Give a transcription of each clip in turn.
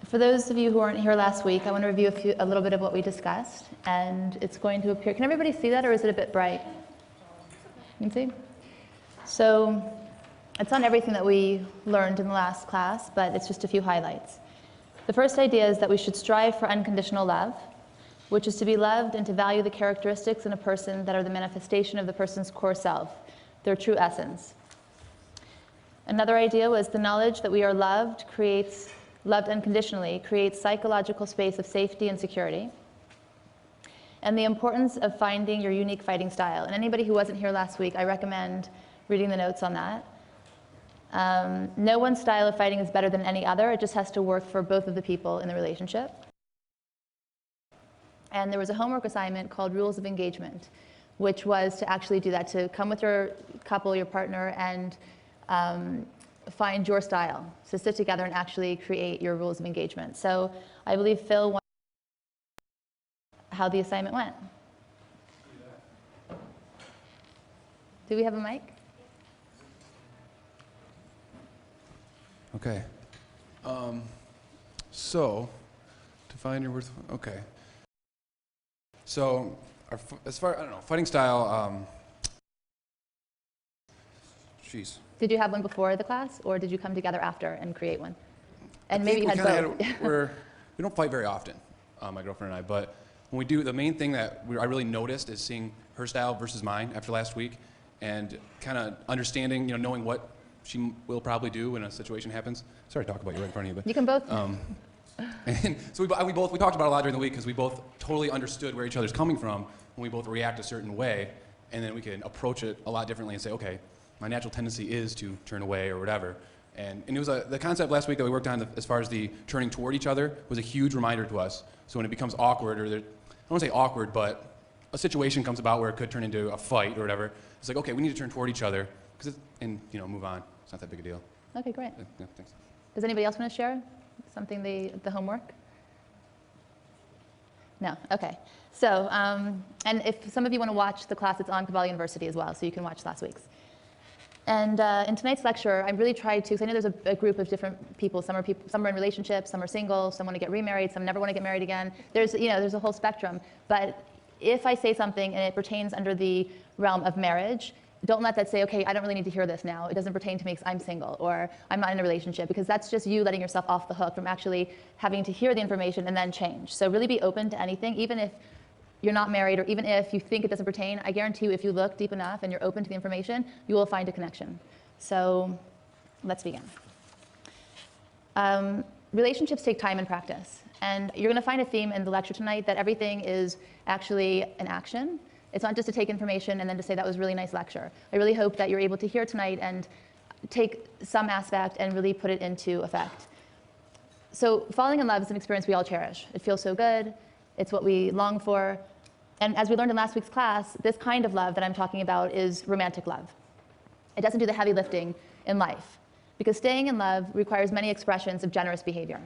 For those of you who weren't here last week, I want to review a little bit of what we discussed, and it's going to appear. Can everybody see that, or is it a bit bright? You can see? So it's not everything that we learned in the last class, but it's just a few highlights. The first idea is that we should strive for unconditional love, which is to be loved and to value the characteristics in a person that are the manifestation of the person's core self, their true essence. Another idea was the knowledge that we are loved unconditionally creates psychological space of safety and security. And the importance of finding your unique fighting style. And anybody who wasn't here last week, I recommend reading the notes on that. No one style of fighting is better than any other. It just has to work for both of the people in the relationship. And there was a homework assignment called Rules of Engagement, which was to actually do that, to come with your couple, your partner, and find your style. So sit together and actually create your rules of engagement. So I believe Phil wanted to know how the assignment went. Do we have a mic? Okay. So, to find your worth, okay. So, as far, I don't know, fighting style, geez. Did you have one before the class, or did you come together after and create one? And maybe you had both. We don't fight very often, my girlfriend and I, but when we do, the main thing that I really noticed is seeing her style versus mine after last week, and kind of understanding, knowing what she will probably do when a situation happens. Sorry to talk about you right in front of you, but you can both. And so we talked about it a lot during the week because we both totally understood where each other's coming from when we both react a certain way, and then we can approach it a lot differently and say, okay, my natural tendency is to turn away or whatever. And it was the concept last week that we worked on as far as the turning toward each other was a huge reminder to us. So when it becomes awkward, or I don't want to say awkward, but a situation comes about where it could turn into a fight or whatever, it's like, okay, we need to turn toward each other and move on. It's not that big a deal. Okay, great. Yeah, thanks. Does anybody else want to share something, the homework? No? Okay. So, and if some of you want to watch the class, it's on Kabbalah University as well, so you can watch last week's. And in tonight's lecture, I really tried to, because I know there's a group of different people. Some are in relationships, some are single, some want to get remarried, some never want to get married again. There's a whole spectrum. But if I say something and it pertains under the realm of marriage, don't let that say, okay, I don't really need to hear this now. It doesn't pertain to me because I'm single, or I'm not in a relationship, because that's just you letting yourself off the hook from actually having to hear the information and then change. So really be open to anything, even if you're not married, or even if you think it doesn't pertain. I guarantee you, if you look deep enough and you're open to the information, you will find a connection. So let's begin. Relationships take time and practice. And you're going to find a theme in the lecture tonight that everything is actually an action. It's not just to take information and then to say that was a really nice lecture. I really hope that you're able to hear tonight and take some aspect and really put it into effect. So falling in love is an experience we all cherish. It feels so good. It's what we long for. And as we learned in last week's class, this kind of love that I'm talking about is romantic love. It doesn't do the heavy lifting in life, because staying in love requires many expressions of generous behavior.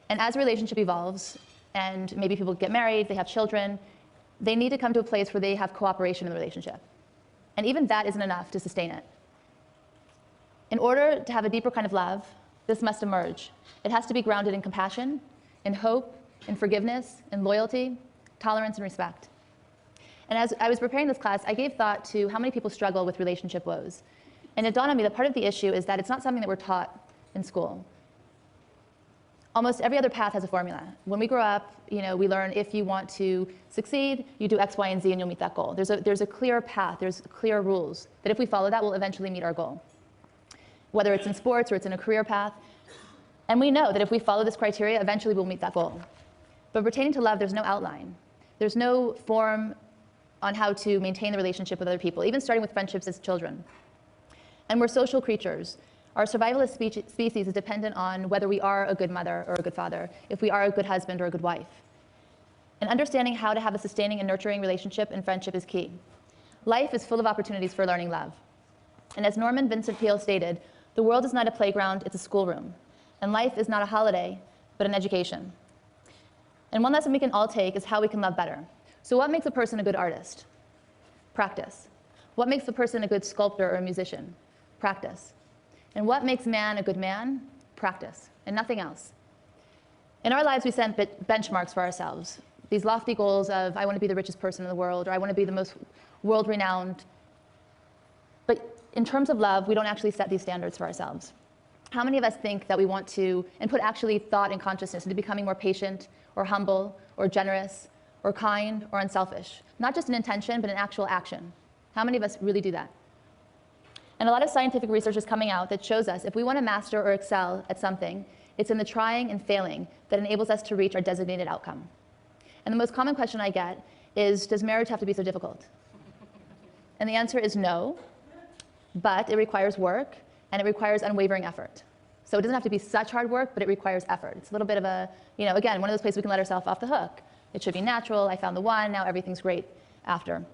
And as a relationship evolves, and maybe people get married, they have children, they need to come to a place where they have cooperation in the relationship. And even that isn't enough to sustain it. In order to have a deeper kind of love, this must emerge. It has to be grounded in compassion, in hope, in forgiveness, in loyalty, tolerance, and respect. And as I was preparing this class, I gave thought to how many people struggle with relationship woes. And it dawned on me that part of the issue is that it's not something that we're taught in school. Almost every other path has a formula. When we grow up, we learn if you want to succeed, you do X, Y, and Z, and you'll meet that goal. There's a clear path. There's clear rules that if we follow that, we'll eventually meet our goal. Whether it's in sports or it's in a career path. And we know that if we follow this criteria, eventually we'll meet that goal. But pertaining to love, there's no outline. There's no form on how to maintain the relationship with other people, even starting with friendships as children. And we're social creatures. Our survival as species is dependent on whether we are a good mother or a good father, if we are a good husband or a good wife. And understanding how to have a sustaining and nurturing relationship and friendship is key. Life is full of opportunities for learning love. And as Norman Vincent Peale stated, the world is not a playground, it's a schoolroom. And life is not a holiday, but an education. And one lesson we can all take is how we can love better. So what makes a person a good artist? Practice. What makes a person a good sculptor or a musician? Practice. And what makes man a good man? Practice, and nothing else. In our lives, we set benchmarks for ourselves. These lofty goals of, I want to be the richest person in the world, or I want to be the most world-renowned. But in terms of love, we don't actually set these standards for ourselves. How many of us think that we want to, and put actually thought and consciousness into becoming more patient, or humble, or generous, or kind, or unselfish? Not just an intention, but an actual action. How many of us really do that? And a lot of scientific research is coming out that shows us if we want to master or excel at something, it's in the trying and failing that enables us to reach our designated outcome. And the most common question I get is, does marriage have to be so difficult? And the answer is no, but it requires work, and it requires unwavering effort. So it doesn't have to be such hard work, but it requires effort. It's a little bit of a, again, one of those places we can let ourselves off the hook. It should be natural. I found the one. Now everything's great after.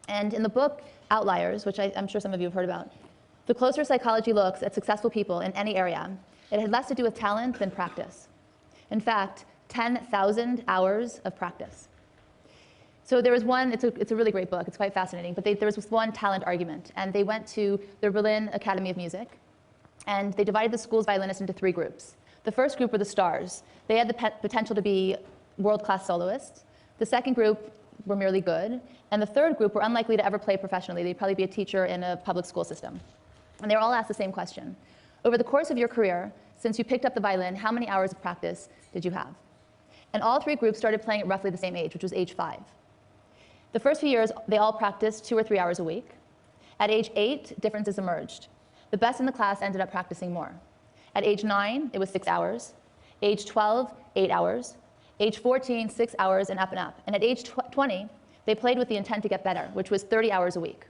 And in the book Outliers, which I'm sure some of you have heard about, the closer psychology looks at successful people in any area, it had less to do with talent than practice. In fact, 10,000 hours of practice. So there was one, it's a really great book, it's quite fascinating, but there was this one talent argument, and they went to the Berlin Academy of Music, and they divided the school's violinists into 3 groups. The first group were the stars. They had the potential to be world-class soloists. The second group were merely good, and the third group were unlikely to ever play professionally. They'd probably be a teacher in a public school system. And they were all asked the same question. Over the course of your career, since you picked up the violin, how many hours of practice did you have? And all 3 groups started playing at roughly the same age, which was age 5. The first few years, they all practiced 2 or 3 hours a week. At age 8, differences emerged. The best in the class ended up practicing more. At age 9, it was 6 hours. Age 12, 8 hours. Age 14, 6 hours, and up and up. And at age 20, they played with the intent to get better, which was 30 hours a week.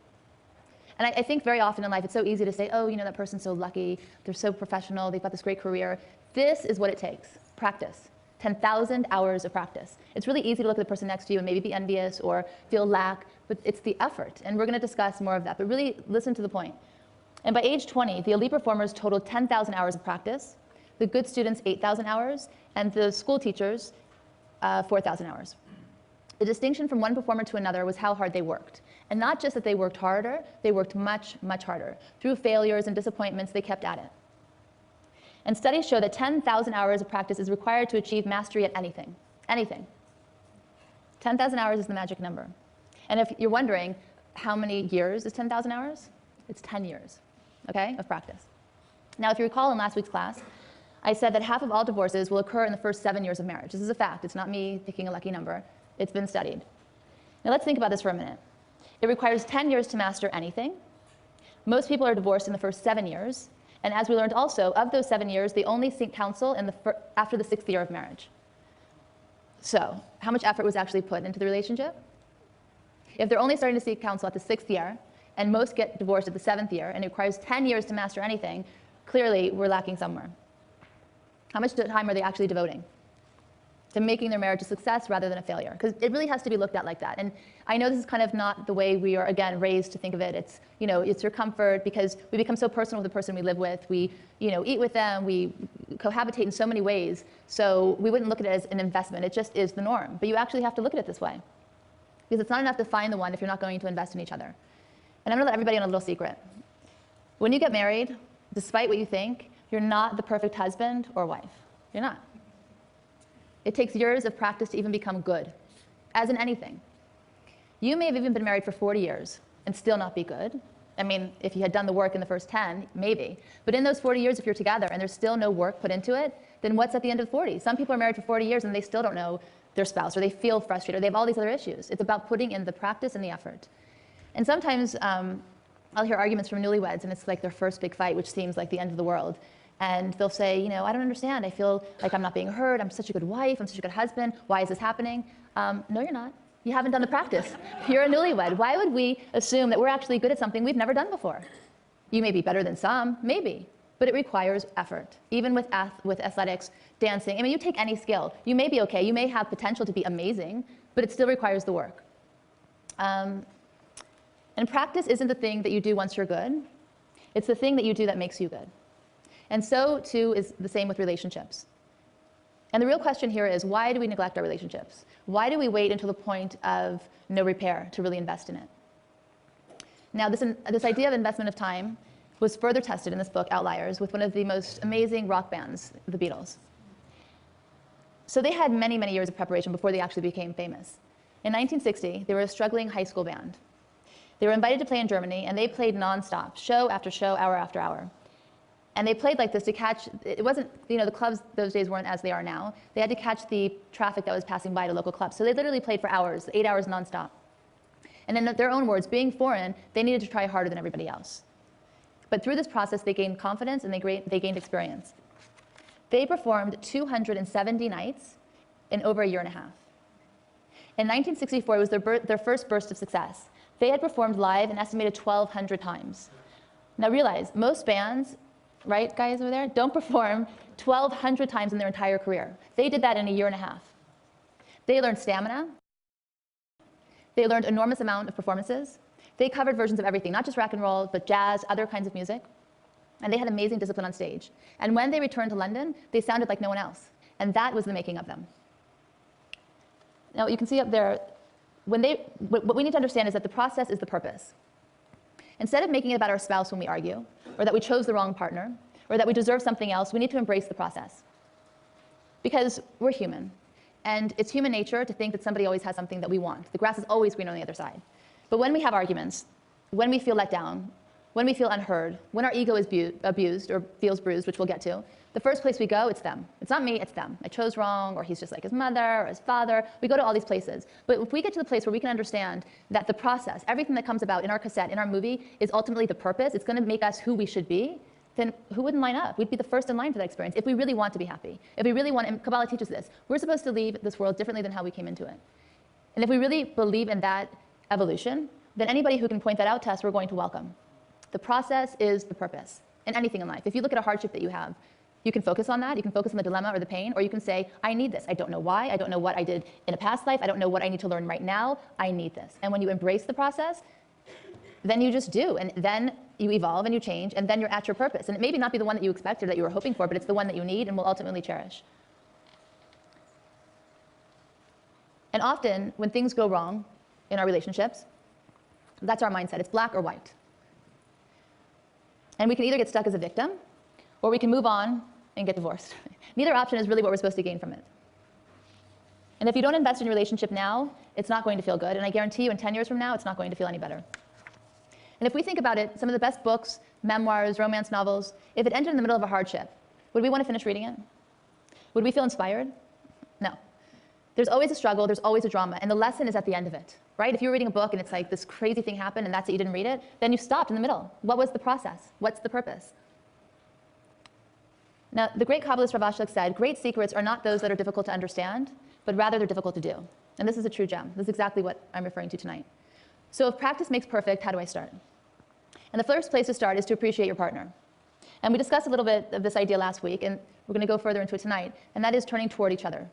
And I think very often in life, it's so easy to say, oh, that person's so lucky, they're so professional, they've got this great career. This is what it takes, practice. 10,000 hours of practice. It's really easy to look at the person next to you and maybe be envious or feel lack, but it's the effort. And we're going to discuss more of that, but really listen to the point. And by age 20, the elite performers totaled 10,000 hours of practice, the good students 8,000 hours, and the school teachers 4,000 hours. The distinction from one performer to another was how hard they worked. And not just that they worked harder, they worked much, much harder. Through failures and disappointments, they kept at it. And studies show that 10,000 hours of practice is required to achieve mastery at anything. Anything. 10,000 hours is the magic number. And if you're wondering, how many years is 10,000 hours? It's 10 years, okay, of practice. Now, if you recall in last week's class, I said that half of all divorces will occur in the first 7 years of marriage. This is a fact. It's not me picking a lucky number. It's been studied. Now, let's think about this for a minute. It requires 10 years to master anything. Most people are divorced in the first 7 years. And as we learned also, of those 7 years, they only seek counsel after the 6th year of marriage. So how much effort was actually put into the relationship? If they're only starting to seek counsel at the 6th year, and most get divorced at the 7th year, and it requires 10 years to master anything, clearly we're lacking somewhere. How much time are they actually devoting to making their marriage a success rather than a failure? Because it really has to be looked at like that. And I know this is kind of not the way we are, again, raised to think of it. It's, it's your comfort because we become so personal with the person we live with. We, eat with them. We cohabitate in so many ways. So we wouldn't look at it as an investment. It just is the norm. But you actually have to look at it this way. Because it's not enough to find the one if you're not going to invest in each other. And I'm going to let everybody in a little secret. When you get married, despite what you think, you're not the perfect husband or wife. You're not. It takes years of practice to even become good, as in anything. You may have even been married for 40 years and still not be good. I mean, if you had done the work in the first 10, maybe. But in those 40 years, if you're together and there's still no work put into it, then what's at the end of 40? Some people are married for 40 years and they still don't know their spouse, or they feel frustrated, or they have all these other issues. It's about putting in the practice and the effort. And sometimes I'll hear arguments from newlyweds, and it's like their first big fight, which seems like the end of the world. And they'll say, I don't understand. I feel like I'm not being heard. I'm such a good wife. I'm such a good husband. Why is this happening? No, you're not. You haven't done the practice. You're a newlywed. Why would we assume that we're actually good at something we've never done before? You may be better than some, maybe, but it requires effort. Even with athletics, dancing. I mean, you take any skill. You may be okay. You may have potential to be amazing, but it still requires the work. And practice isn't the thing that you do once you're good. It's the thing that you do that makes you good. And so, too, is the same with relationships. And the real question here is, why do we neglect our relationships? Why do we wait until the point of no repair to really invest in it? Now, this idea of investment of time was further tested in this book, Outliers, with one of the most amazing rock bands, the Beatles. So they had many, many years of preparation before they actually became famous. In 1960, they were a struggling high school band. They were invited to play in Germany, and they played nonstop, show after show, hour after hour. And they played like this to catch, it wasn't, the clubs those days weren't as they are now. They had to catch the traffic that was passing by to local clubs. So they literally played for hours, 8 hours nonstop. And in their own words, being foreign, they needed to try harder than everybody else. But through this process, they gained confidence and they gained experience. They performed 270 nights in over a year and a half. In 1964, it was their first burst of success. They had performed live an estimated 1,200 times. Now realize, most bands, right, guys over there, don't perform 1,200 times in their entire career. They did that in a year and a half. They learned stamina. They learned an enormous amount of performances. They covered versions of everything, not just rock and roll, but jazz, other kinds of music. And they had amazing discipline on stage. And when they returned to London, they sounded like no one else. And that was the making of them. Now, you can see up there, what we need to understand is that the process is the purpose. Instead of making it about our spouse when we argue, or that we chose the wrong partner, or that we deserve something else, we need to embrace the process. Because we're human. And it's human nature to think that somebody always has something that we want. The grass is always green on the other side. But when we have arguments, when we feel let down, when we feel unheard, when our ego is abused or feels bruised, which we'll get to, the first place we go, it's them. It's not me, it's them. I chose wrong, or he's just like his mother or his father. We go to all these places. But if we get to the place where we can understand that the process, everything that comes about in our cassette, in our movie, is ultimately the purpose, it's going to make us who we should be, then who wouldn't line up? We'd be the first in line for that experience if we really want to be happy. If we really want, and Kabbalah teaches this, we're supposed to leave this world differently than how we came into it. And if we really believe in that evolution, then anybody who can point that out to us, we're going to welcome. The process is the purpose in anything in life. If you look at a hardship that you have, you can focus on that. You can focus on the dilemma or the pain, or you can say, I need this. I don't know why. I don't know what I did in a past life. I don't know what I need to learn right now. I need this. And when you embrace the process, then you just do. And then you evolve and you change, and then you're at your purpose. And it may not be the one that you expected, that you were hoping for, but it's the one that you need and will ultimately cherish. And often, when things go wrong in our relationships, that's our mindset. It's black or white. And we can either get stuck as a victim, or we can move on and get divorced. Neither option is really what we're supposed to gain from it. And if you don't invest in your relationship now, it's not going to feel good. And I guarantee you, in 10 years from now, it's not going to feel any better. And if we think about it, some of the best books, memoirs, romance novels, if it ended in the middle of a hardship, would we want to finish reading it? Would we feel inspired? No. There's always a struggle, there's always a drama, and the lesson is at the end of it, right? If you're reading a book and it's like this crazy thing happened and that's it, you didn't read it, then you stopped in the middle. What was the process? What's the purpose? Now, the great Kabbalist Rav Ashlag said, great secrets are not those that are difficult to understand, but rather they're difficult to do. And this is a true gem. This is exactly what I'm referring to tonight. So if practice makes perfect, how do I start? And the first place to start is to appreciate your partner. And we discussed a little bit of this idea last week, and we're going to go further into it tonight, and that is turning toward each other.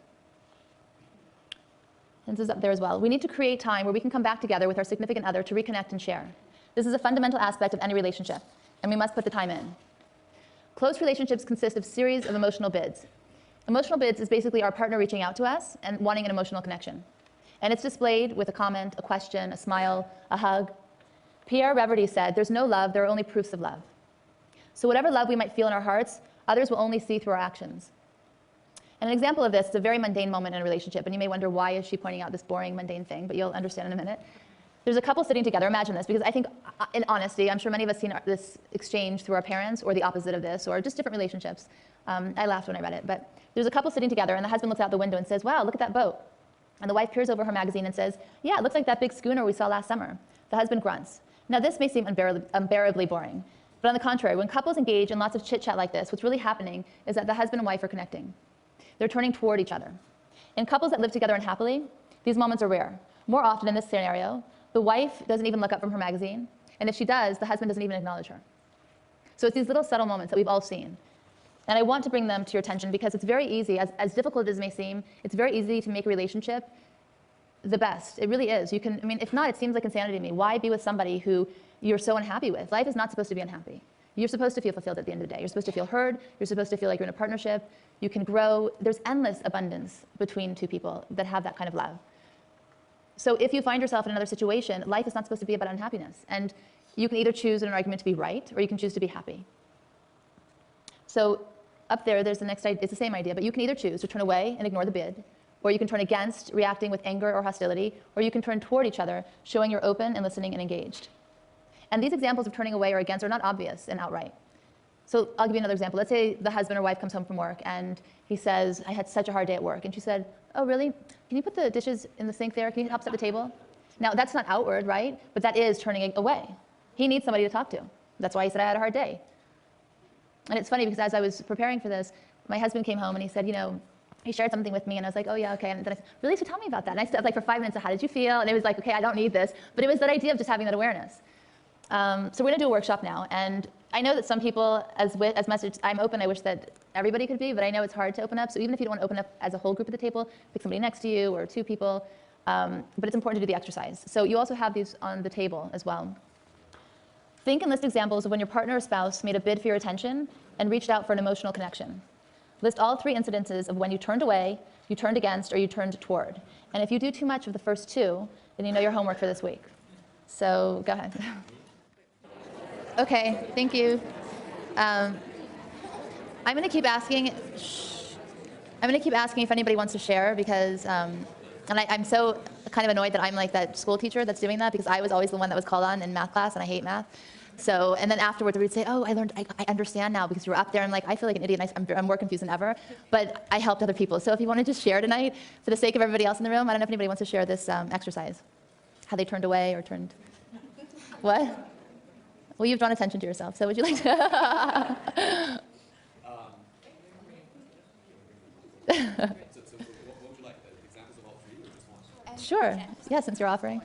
And this is up there as well. We need to create time where we can come back together with our significant other to reconnect and share. This is a fundamental aspect of any relationship, and we must put the time in. Close relationships consist of a series of emotional bids. Emotional bids is basically our partner reaching out to us and wanting an emotional connection. And it's displayed with a comment, a question, a smile, a hug. Pierre Reverdy said, there's no love, there are only proofs of love. So whatever love we might feel in our hearts, others will only see through our actions. And an example of this is a very mundane moment in a relationship, and you may wonder, why is she pointing out this boring, mundane thing, but you'll understand in a minute. There's a couple sitting together, imagine this, because I think, in honesty, I'm sure many of us seen this exchange through our parents, or the opposite of this, or just different relationships. I laughed when I read it, but there's a couple sitting together, and the husband looks out the window and says, wow, look at that boat. And the wife peers over her magazine and says, yeah, it looks like that big schooner we saw last summer. The husband grunts. Now this may seem unbearably boring, but on the contrary, when couples engage in lots of chit-chat like this, what's really happening is that the husband and wife are connecting. They're turning toward each other. In couples that live together unhappily, these moments are rare. More often in this scenario, the wife doesn't even look up from her magazine, and if she does, the husband doesn't even acknowledge her. So it's these little subtle moments that we've all seen. And I want to bring them to your attention because it's very easy, as difficult as it may seem, it's very easy to make a relationship the best. It really is. You can, I mean, if not, it seems like insanity to me. Why be with somebody who you're so unhappy with? Life is not supposed to be unhappy. You're supposed to feel fulfilled at the end of the day. You're supposed to feel heard. You're supposed to feel like you're in a partnership. You can grow. There's endless abundance between two people that have that kind of love. So if you find yourself in another situation, life is not supposed to be about unhappiness. And you can either choose in an argument to be right, or you can choose to be happy. So up there, there's the next idea. It's the same idea, but you can either choose to turn away and ignore the bid, or you can turn against, reacting with anger or hostility, or you can turn toward each other, showing you're open and listening and engaged. And these examples of turning away or against are not obvious and outright. So I'll give you another example. Let's say the husband or wife comes home from work and he says, I had such a hard day at work. And she said, oh, really? Can you put the dishes in the sink there? Can you help set the table? Now, that's not outward, right? But that is turning away. He needs somebody to talk to. That's why he said I had a hard day. And it's funny because as I was preparing for this, my husband came home and he said, you know, he shared something with me and I was like, oh yeah, okay. And then I said, really? So tell me about that. And I stood up like for 5 minutes, so how did you feel? And it was like, okay, I don't need this. But it was that idea of just having that awareness. So we're gonna do a workshop now. And I know that some people, as much as I'm open, I wish that everybody could be, but I know it's hard to open up. So even if you don't want to open up as a whole group at the table, pick somebody next to you or 2 people. But it's important to do the exercise. So you also have these on the table as well. Think and list examples of when your partner or spouse made a bid for your attention and reached out for an emotional connection. List all 3 incidences of when you turned away, you turned against, or you turned toward. And if you do too much of the first 2, then you know your homework for this week. So go ahead. Okay, thank you. I'm going to keep asking. I'm going to keep asking if anybody wants to share because, and I'm so kind of annoyed that I'm like that school teacher that's doing that because I was always the one that was called on in math class and I hate math. So, and then afterwards we'd say, oh, I understand now because you were up there and like, I feel like an idiot and I'm more confused than ever, but I helped other people. So if you want to just share tonight for the sake of everybody else in the room, I don't know if anybody wants to share this exercise, how they turned away or turned, what? Well, you've drawn attention to yourself, so would you like to? So what would you like? Examples of all 3 or just one? Sure. Yeah, since you're offering.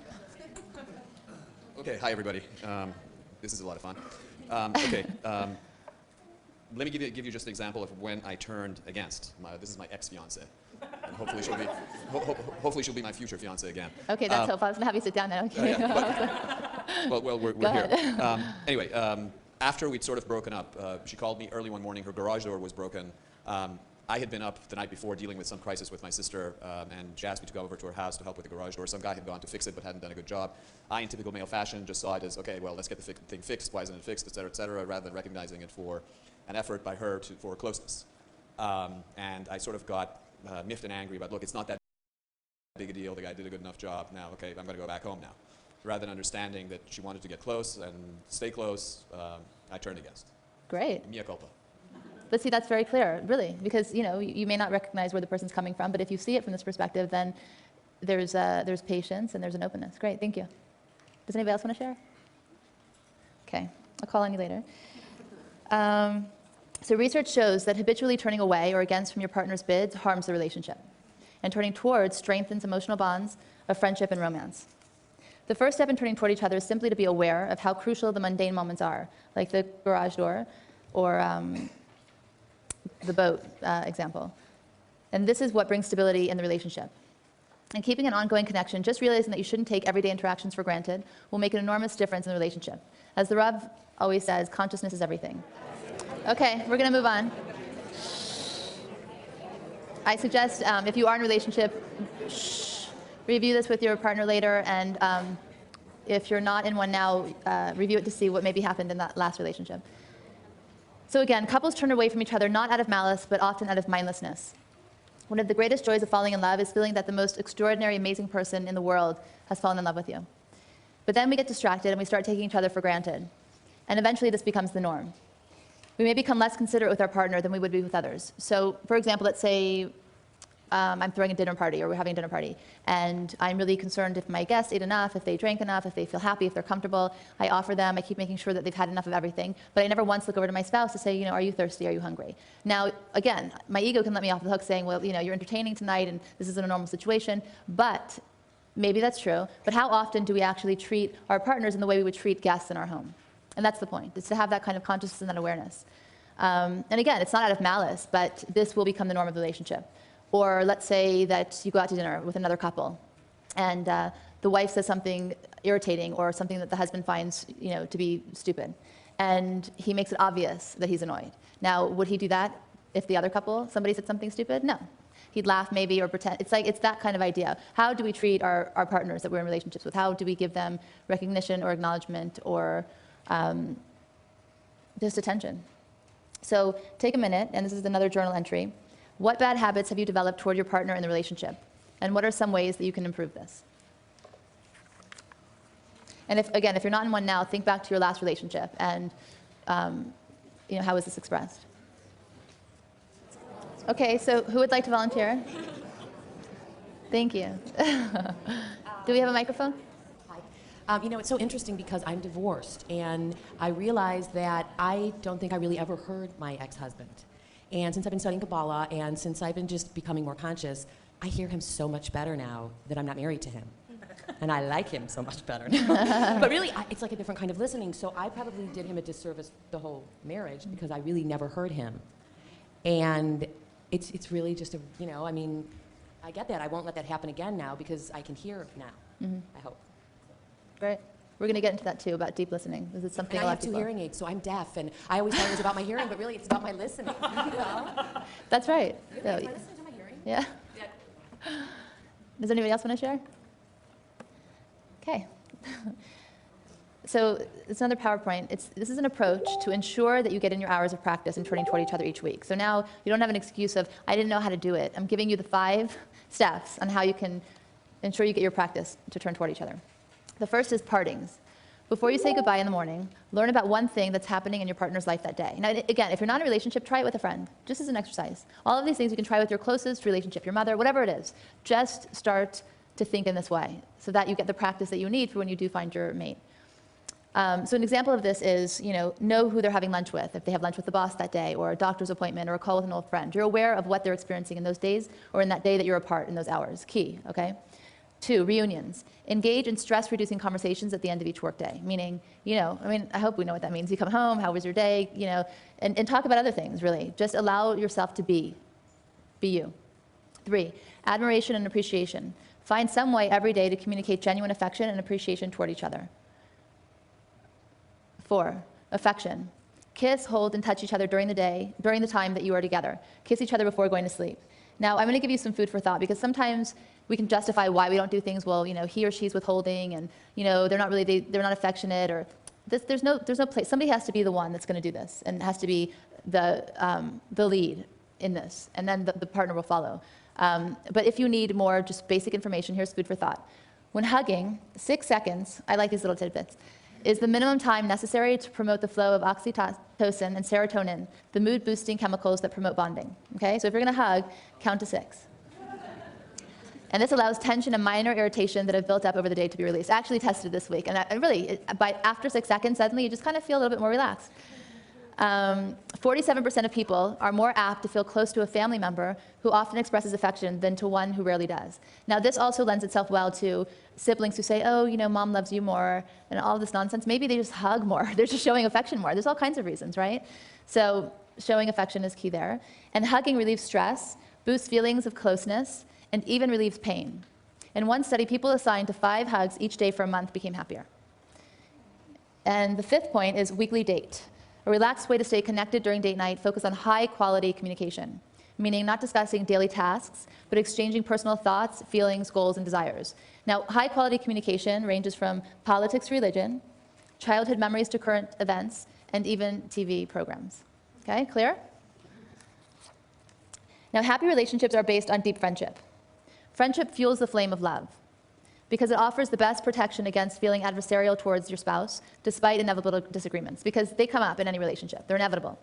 Okay, hi everybody. This is a lot of fun. Let me give you just an example of when I turned against. This is my ex-fiance, and hopefully she'll be my future fiance again. Okay, that's helpful. I was gonna have you sit down then. Okay. Well, we're here. Anyway, after we'd sort of broken up, she called me early one morning. Her garage door was broken. I had been up the night before dealing with some crisis with my sister, and she asked me to go over to her house to help with the garage door. Some guy had gone to fix it but hadn't done a good job. I, in typical male fashion, just saw it as, okay, well, let's get the thing fixed. Why isn't it fixed, et cetera, rather than recognizing it for an effort by her for closeness. And I sort of got miffed and angry about, look, it's not that big a deal. The guy did a good enough job. Now, okay, I'm going to go back home now. Rather than understanding that she wanted to get close and stay close, I turned against. Great. Mea culpa. But see, that's very clear, really, because you may not recognize where the person's coming from, but if you see it from this perspective, then there's patience and there's an openness. Great, thank you. Does anybody else want to share? Okay, I'll call on you later. So research shows that habitually turning away or against from your partner's bids harms the relationship, and turning towards strengthens emotional bonds of friendship and romance. The first step in turning toward each other is simply to be aware of how crucial the mundane moments are, like the garage door or the boat example. And this is what brings stability in the relationship. And keeping an ongoing connection, just realizing that you shouldn't take everyday interactions for granted, will make an enormous difference in the relationship. As the Rav always says, consciousness is everything. Okay, we're going to move on. I suggest if you are in a relationship, review this with your partner later, and if you're not in one now, review it to see what maybe happened in that last relationship. So again, couples turn away from each other not out of malice, but often out of mindlessness. One of the greatest joys of falling in love is feeling that the most extraordinary, amazing person in the world has fallen in love with you. But then we get distracted and we start taking each other for granted. And eventually this becomes the norm. We may become less considerate with our partner than we would be with others. So for example, let's say I'm throwing a dinner party or we're having a dinner party, and I'm really concerned if my guests ate enough, if they drank enough, if they feel happy, if they're comfortable. I offer them, I keep making sure that they've had enough of everything, but I never once look over to my spouse to say, are you thirsty, are you hungry? Now, again, my ego can let me off the hook saying, well, you're entertaining tonight and this isn't a normal situation, but maybe that's true, but how often do we actually treat our partners in the way we would treat guests in our home? And that's the point, is to have that kind of consciousness and that awareness. And again, it's not out of malice, but this will become the norm of the relationship. Or let's say that you go out to dinner with another couple, and the wife says something irritating or something that the husband finds to be stupid, and he makes it obvious that he's annoyed. Now, would he do that if the other couple, somebody said something stupid? No. He'd laugh maybe or pretend. It's that kind of idea. How do we treat our partners that we're in relationships with? How do we give them recognition or acknowledgement or just attention? So take a minute, and this is another journal entry. What bad habits have you developed toward your partner in the relationship? And what are some ways that you can improve this? And if you're not in one now, think back to your last relationship and, how was this expressed? Okay, so who would like to volunteer? Thank you. Do we have a microphone? Hi. It's so interesting because I'm divorced, and I realized that I don't think I really ever heard my ex-husband. And since I've been studying Kabbalah, and since I've been just becoming more conscious, I hear him so much better now that I'm not married to him. And I like him so much better now. But really, it's like a different kind of listening, so I probably did him a disservice the whole marriage because I really never heard him. And it's really just I get that. I won't let that happen again now because I can hear now, I hope. Great. We're going to get into that too, about deep listening. This is something and a I lot have of 2 hearing aids, so I'm deaf, and I always thought it was about my hearing, but really it's about my listening. That's right. Really? Am I listening to my hearing? Yeah. Does anybody else want to share? Okay. So it's another PowerPoint. This is an approach to ensure that you get in your hours of practice and turning toward each other each week. So now you don't have an excuse of, I didn't know how to do it. I'm giving you the 5 steps on how you can ensure you get your practice to turn toward each other. The first is partings. Before you say goodbye in the morning, learn about one thing that's happening in your partner's life that day. Now, again, if you're not in a relationship, try it with a friend, just as an exercise. All of these things you can try with your closest relationship, your mother, whatever it is. Just start to think in this way so that you get the practice that you need for when you do find your mate. So an example of this is, know who they're having lunch with, if they have lunch with the boss that day, or a doctor's appointment, or a call with an old friend. You're aware of what they're experiencing in those days, or in that day that you're apart in those hours. Key, okay? 2, reunions. Engage in stress-reducing conversations at the end of each workday, meaning, I hope we know what that means. You come home, how was your day, and talk about other things, really. Just allow yourself to be you. 3, admiration and appreciation. Find some way every day to communicate genuine affection and appreciation toward each other. 4, affection. Kiss, hold, and touch each other during the day, during the time that you are together. Kiss each other before going to sleep. Now, I'm going to give you some food for thought, because sometimes we can justify why we don't do things. Well, he or she's withholding, and they're not affectionate, or there's no place. Somebody has to be the one that's going to do this, and has to be the lead in this, and then the partner will follow. But if you need more just basic information, here's food for thought. When hugging, 6 seconds, I like these little tidbits, is the minimum time necessary to promote the flow of oxytocin and serotonin, the mood-boosting chemicals that promote bonding. Okay, so if you're going to hug, count to 6. And this allows tension and minor irritation that have built up over the day to be released. I actually tested this week, and after 6 seconds, suddenly you just kind of feel a little bit more relaxed. 47% of people are more apt to feel close to a family member who often expresses affection than to one who rarely does. Now, this also lends itself well to siblings who say, oh, mom loves you more, and all this nonsense. Maybe they just hug more. They're just showing affection more. There's all kinds of reasons, right? So showing affection is key there. And hugging relieves stress, boosts feelings of closeness, and even relieves pain. In one study, people assigned to 5 hugs each day for a month became happier. And the 5th point is weekly date. A relaxed way to stay connected during date night, focus on high-quality communication, meaning not discussing daily tasks, but exchanging personal thoughts, feelings, goals, and desires. Now, high-quality communication ranges from politics to religion, childhood memories to current events, and even TV programs. Okay, clear? Now, happy relationships are based on deep friendship. Friendship fuels the flame of love, because it offers the best protection against feeling adversarial towards your spouse, despite inevitable disagreements, because they come up in any relationship. They're inevitable.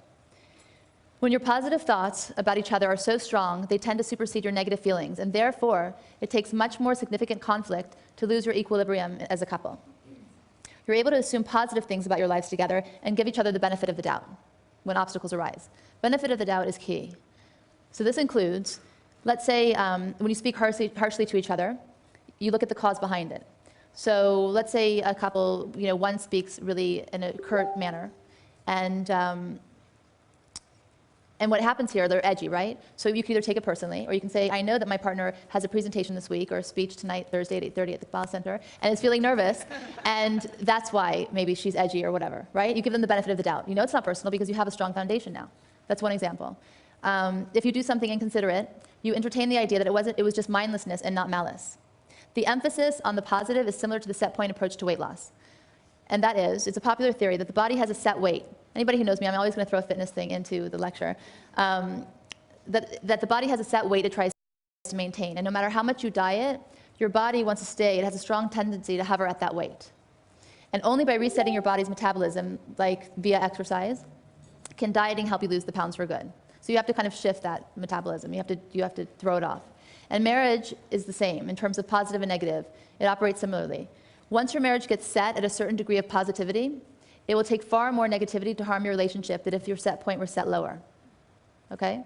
When your positive thoughts about each other are so strong, they tend to supersede your negative feelings, and therefore, it takes much more significant conflict to lose your equilibrium as a couple. You're able to assume positive things about your lives together and give each other the benefit of the doubt when obstacles arise. Benefit of the doubt is key. So this includes, let's say, when you speak harshly to each other, you look at the cause behind it. So let's say a couple, one speaks really in a curt manner, and what happens here, they're edgy, right? So you can either take it personally, or you can say, I know that my partner has a presentation this week, or a speech tonight, Thursday at 8:30 at the Kabbalah Center, and is feeling nervous, and that's why maybe she's edgy or whatever, right? You give them the benefit of the doubt. It's not personal because you have a strong foundation now. That's one example. If you do something inconsiderate, you entertain the idea that it was just mindlessness and not malice. The emphasis on the positive is similar to the set point approach to weight loss. and that is, it's a popular theory that the body has a set weight. Anybody who knows me, I'm always going to throw a fitness thing into the lecture. That the body has a set weight it tries to maintain, and no matter how much you diet, your body wants to stay. It has a strong tendency to hover at that weight. And only by resetting your body's metabolism, like via exercise, can dieting help you lose the pounds for good. So you have to kind of shift that metabolism. You have to throw it off. And marriage is the same in terms of positive and negative. It operates similarly. Once your marriage gets set at a certain degree of positivity, it will take far more negativity to harm your relationship than if your set point were set lower. Okay?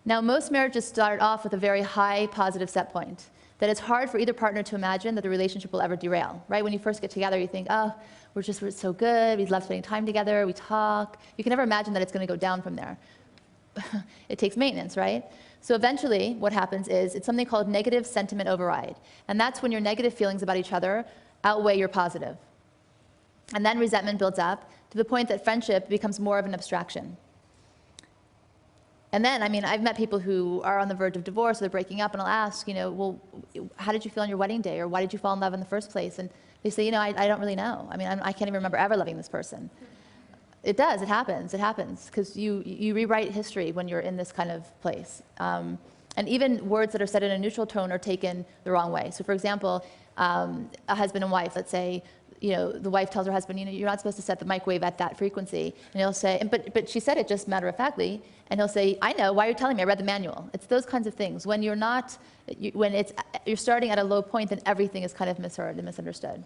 Now, most marriages start off with a very high positive set point, that it's hard for either partner to imagine that the relationship will ever derail, right? When you first get together, you think, oh, we're so good, we love spending time together, we talk. You can never imagine that it's going to go down from there. It takes maintenance, right? So eventually, what happens is it's something called negative sentiment override. And that's when your negative feelings about each other outweigh your positive. And then resentment builds up to the point that friendship becomes more of an abstraction. And then, I mean, I've met people who are on the verge of divorce, or they're breaking up, and I'll ask, well, how did you feel on your wedding day, or why did you fall in love in the first place? And they say, I don't really know. I mean, I can't even remember ever loving this person. It does, it happens, because you rewrite history when you're in this kind of place. And even words that are said in a neutral tone are taken the wrong way. So for example, a husband and wife, let's say, the wife tells her husband, you're not supposed to set the microwave at that frequency. And he'll say, but she said it just matter-of-factly. And he'll say, I know, why are you telling me? I read the manual. It's those kinds of things. When you're starting at a low point, then everything is kind of misheard and misunderstood.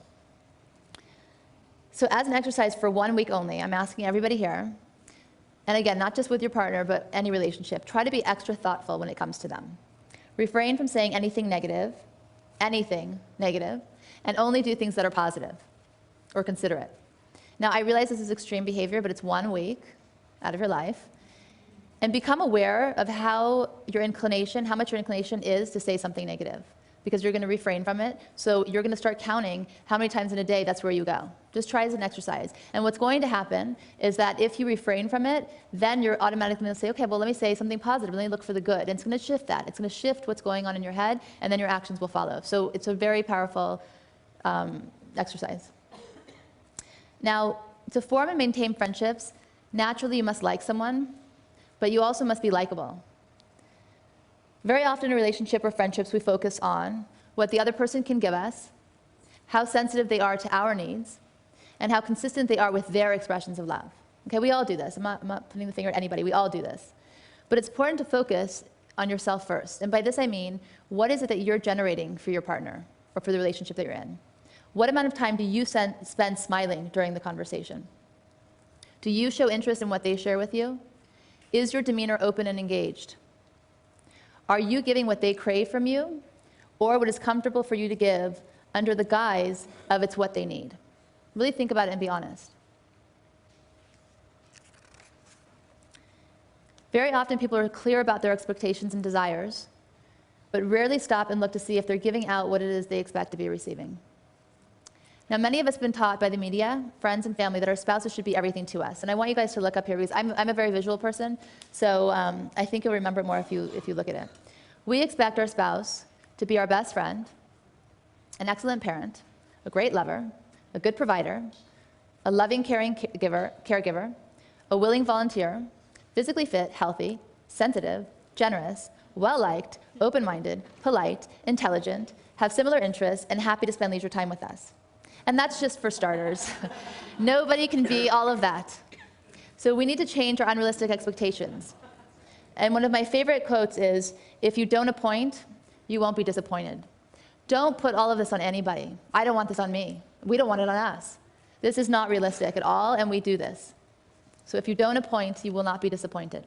So as an exercise for 1 week only, I'm asking everybody here, and again, not just with your partner, but any relationship, try to be extra thoughtful when it comes to them. Refrain from saying anything negative, and only do things that are positive or considerate. Now, I realize this is extreme behavior, but it's 1 week out of your life. And become aware of how much your inclination is to say something negative, because you're going to refrain from it. So you're going to start counting how many times in a day that's where you go. Just try as an exercise. And what's going to happen is that if you refrain from it, then you're automatically going to say, okay, well, let me say something positive. Let me look for the good. And it's going to shift that. It's going to shift what's going on in your head, and then your actions will follow. So it's a very powerful exercise. Now, to form and maintain friendships, naturally you must like someone, but you also must be likable. Very often in a relationship or friendships, we focus on what the other person can give us, how sensitive they are to our needs, and how consistent they are with their expressions of love. Okay, we all do this. I'm not putting the finger at anybody. We all do this. But it's important to focus on yourself first. And by this I mean, what is it that you're generating for your partner or for the relationship that you're in? What amount of time do you spend smiling during the conversation? Do you show interest in what they share with you? Is your demeanor open and engaged? Are you giving what they crave from you, or what is comfortable for you to give under the guise of it's what they need? Really think about it and be honest. Very often people are clear about their expectations and desires, but rarely stop and look to see if they're giving out what it is they expect to be receiving. Now, many of us have been taught by the media, friends and family, that our spouses should be everything to us. And I want you guys to look up here, because I'm a very visual person, so I think you'll remember it more if you look at it. We expect our spouse to be our best friend, an excellent parent, a great lover, a good provider, a loving, caring caregiver, a willing volunteer, physically fit, healthy, sensitive, generous, well-liked, open-minded, polite, intelligent, have similar interests, and happy to spend leisure time with us. And that's just for starters. Nobody can be all of that. So we need to change our unrealistic expectations. And one of my favorite quotes is, if you don't appoint, you won't be disappointed. Don't put all of this on anybody. I don't want this on me. We don't want it on us. This is not realistic at all, and we do this. So if you don't appoint, you will not be disappointed.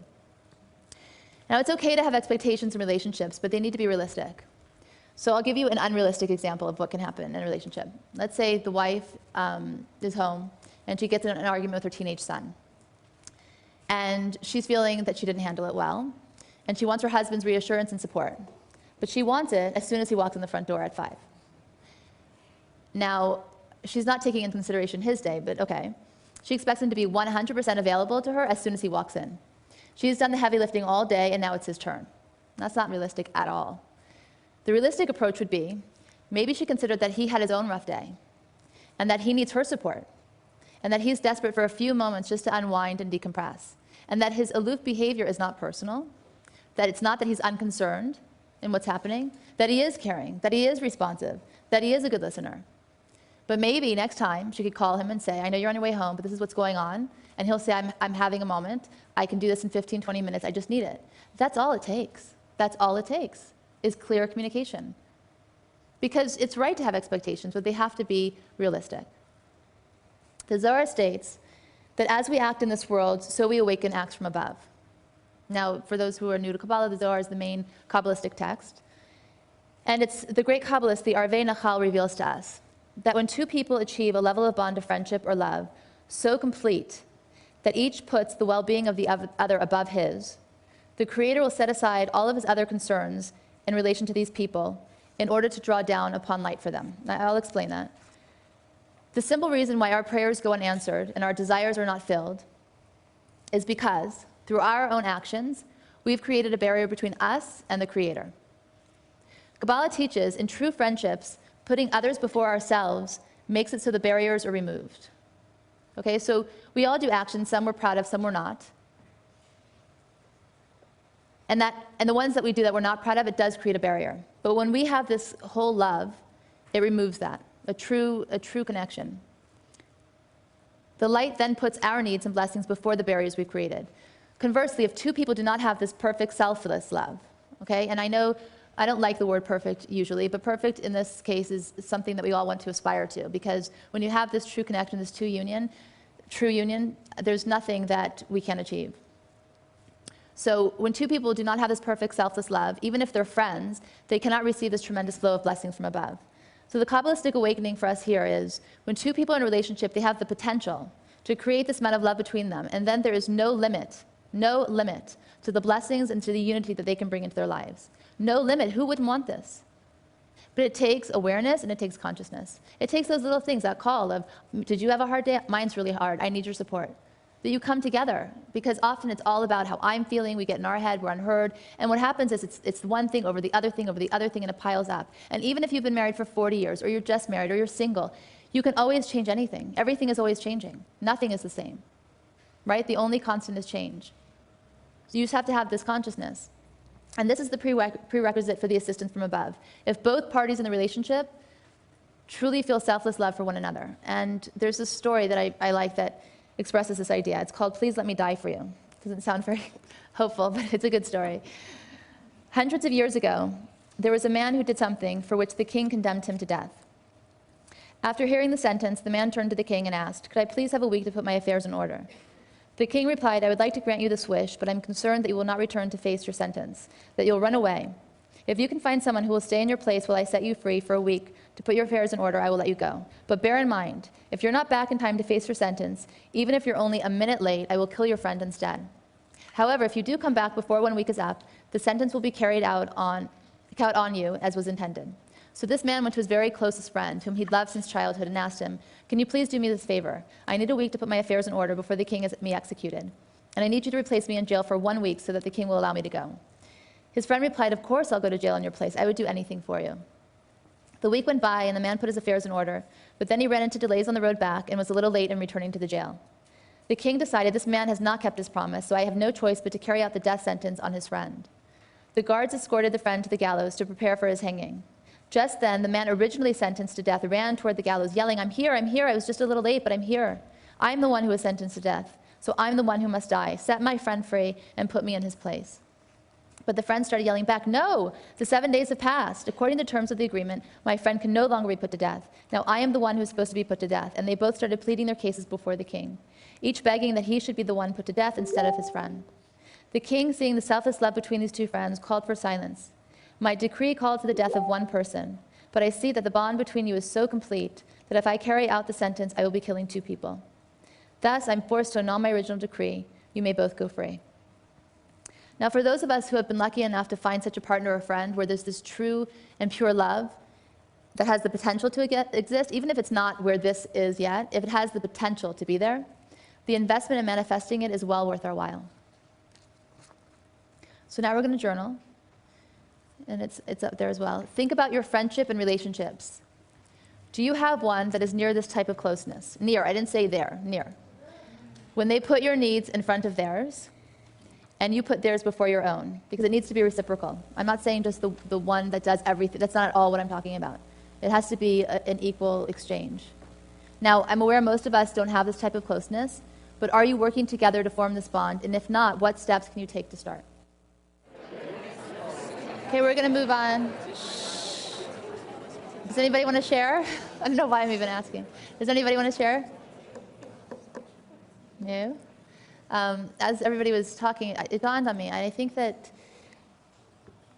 Now, it's okay to have expectations in relationships, but they need to be realistic. So I'll give you an unrealistic example of what can happen in a relationship. Let's say the wife is home, and she gets in an argument with her teenage son. And she's feeling that she didn't handle it well, and she wants her husband's reassurance and support. But she wants it as soon as he walks in the front door at 5. Now, she's not taking into consideration his day, but okay. She expects him to be 100% available to her as soon as he walks in. She's done the heavy lifting all day, and now it's his turn. That's not realistic at all. The realistic approach would be, Maybe she considered that he had his own rough day and that he needs her support and that he's desperate for a few moments just to unwind and decompress, and that his aloof behavior is not personal, that it's not that he's unconcerned in what's happening, that he is caring, that he is responsive, that he is a good listener. But maybe next time she could call him and say, I know you're on your way home, but this is what's going on. And he'll say, I'm having a moment. I can do this in 15, 20 minutes. I just need it. That's all it takes. That's all it takes is clear communication. Because it's right to have expectations, but they have to be realistic. The Zohar states that as we act in this world, so we awaken acts from above. Now, for those who are new to Kabbalah, the Zohar is the main Kabbalistic text. And it's the great Kabbalist, the Arvei Nachal, reveals to us that when two people achieve a level of bond of friendship or love so complete that each puts the well-being of the other above his, the Creator will set aside all of his other concerns in relation to these people in order to draw down upon light for them. I'll explain that. The simple reason why our prayers go unanswered and our desires are not filled is because, through our own actions, we've created a barrier between us and the Creator. Kabbalah teaches, in true friendships, putting others before ourselves makes it so the barriers are removed. Okay, so we all do actions, some we're proud of, some we're not. And the ones that we do that we're not proud of, it does create a barrier. But when we have this whole love, it removes that, a true connection. The light then puts our needs and blessings before the barriers we've created. Conversely, if two people do not have this perfect selfless love, okay, and I know I don't like the word perfect usually, but perfect in this case is something that we all want to aspire to, because when you have this true connection, this true union, there's nothing that we can achieve. So when two people do not have this perfect selfless love, even if they're friends, they cannot receive this tremendous flow of blessings from above. So the Kabbalistic awakening for us here is when two people in a relationship, they have the potential to create this amount of love between them, and then there is no limit to the blessings and to the unity that they can bring into their lives. No limit. Who wouldn't want this? But it takes awareness and it takes consciousness. It takes those little things, that call of, did you have a hard day? Mine's really hard. I need your support. That you come together, because often it's all about how I'm feeling. We get in our head, we're unheard. And what happens is it's one thing over the other thing over the other thing, and it piles up. And even if you've been married for 40 years, or you're just married, or you're single, you can always change anything. Everything is always changing. Nothing is the same, right? The only constant is change. So you just have to have this consciousness. And this is the prerequisite for the assistance from above. If both parties in the relationship truly feel selfless love for one another. And there's this story that I like that expresses this idea. It's called Please Let Me Die For You. Doesn't sound very hopeful, but it's a good story. Hundreds of years ago, there was a man who did something for which the king condemned him to death. After hearing the sentence, the man turned to the king and asked, "Could I please have a week to put my affairs in order?" The king replied, "I would like to grant you this wish, but I'm concerned that you will not return to face your sentence, that you'll run away. If you can find someone who will stay in your place while I set you free for a week to put your affairs in order, I will let you go. But bear in mind, if you're not back in time to face your sentence, even if you're only a minute late, I will kill your friend instead. However, if you do come back before 1 week is up, the sentence will be carried out on you as was intended." So this man went to his very closest friend, whom he'd loved since childhood, and asked him, "Can you please do me this favor? I need a week to put my affairs in order before the king has me executed. And I need you to replace me in jail for 1 week so that the king will allow me to go." His friend replied, "Of course I'll go to jail in your place. I would do anything for you." The week went by, and the man put his affairs in order, but then he ran into delays on the road back and was a little late in returning to the jail. The king decided, this man has not kept his promise, so I have no choice but to carry out the death sentence on his friend. The guards escorted the friend to the gallows to prepare for his hanging. Just then, the man originally sentenced to death ran toward the gallows, yelling, I'm here, I was just a little late, but I'm here. I'm the one who was sentenced to death, so I'm the one who must die. Set my friend free and put me in his place." But the friend started yelling back, "No, the 7 days have passed. According to the terms of the agreement, my friend can no longer be put to death. Now I am the one who is supposed to be put to death." And they both started pleading their cases before the king, each begging that he should be the one put to death instead of his friend. The king, seeing the selfless love between these two friends, called for silence. "My decree called for the death of one person, but I see that the bond between you is so complete that if I carry out the sentence, I will be killing 2 people. Thus, I'm forced to annul my original decree. You may both go free." Now, for those of us who have been lucky enough to find such a partner or friend where there's this true and pure love that has the potential to exist, even if it's not where this is yet, if it has the potential to be there, the investment in manifesting it is well worth our while. So now we're going to journal. and it's up there as well. Think about your friendship and relationships. Do you have one that is near this type of closeness? Near, I didn't say there, near. When they put your needs in front of theirs, and you put theirs before your own, because it needs to be reciprocal. I'm not saying just the one that does everything. That's not at all what I'm talking about. It has to be an equal exchange. Now, I'm aware most of us don't have this type of closeness, but are you working together to form this bond? And if not, what steps can you take to start? Okay, we're going to move on. Does anybody want to share? I don't know why I'm even asking. Does anybody want to share? No? As everybody was talking, it dawned on me, and I think that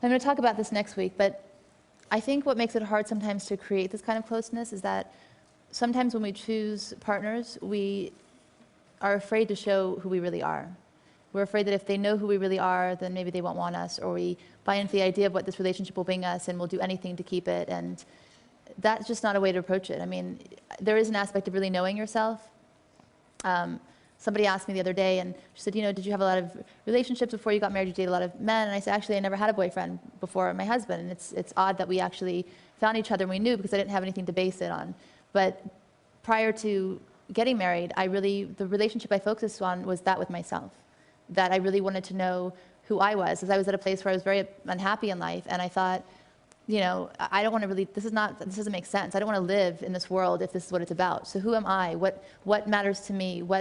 I'm going to talk about this next week, but I think what makes it hard sometimes to create this kind of closeness is that sometimes when we choose partners, we are afraid to show who we really are. We're afraid that if they know who we really are, then maybe they won't want us, or we buy into the idea of what this relationship will bring us, and we'll do anything to keep it, and that's just not a way to approach it. I mean, there is an aspect of really knowing yourself. Somebody asked me the other day, and she said, did you have a lot of relationships before you got married? Did you date a lot of men? And I said, actually, I never had a boyfriend before my husband. And it's odd that we actually found each other and we knew because I didn't have anything to base it on. But prior to getting married, the relationship I focused on was that with myself, that I really wanted to know who I was, because I was at a place where I was very unhappy in life, and I thought, I don't want to really, this doesn't make sense. I don't want to live in this world if this is what it's about. So who am I? What matters to me? Who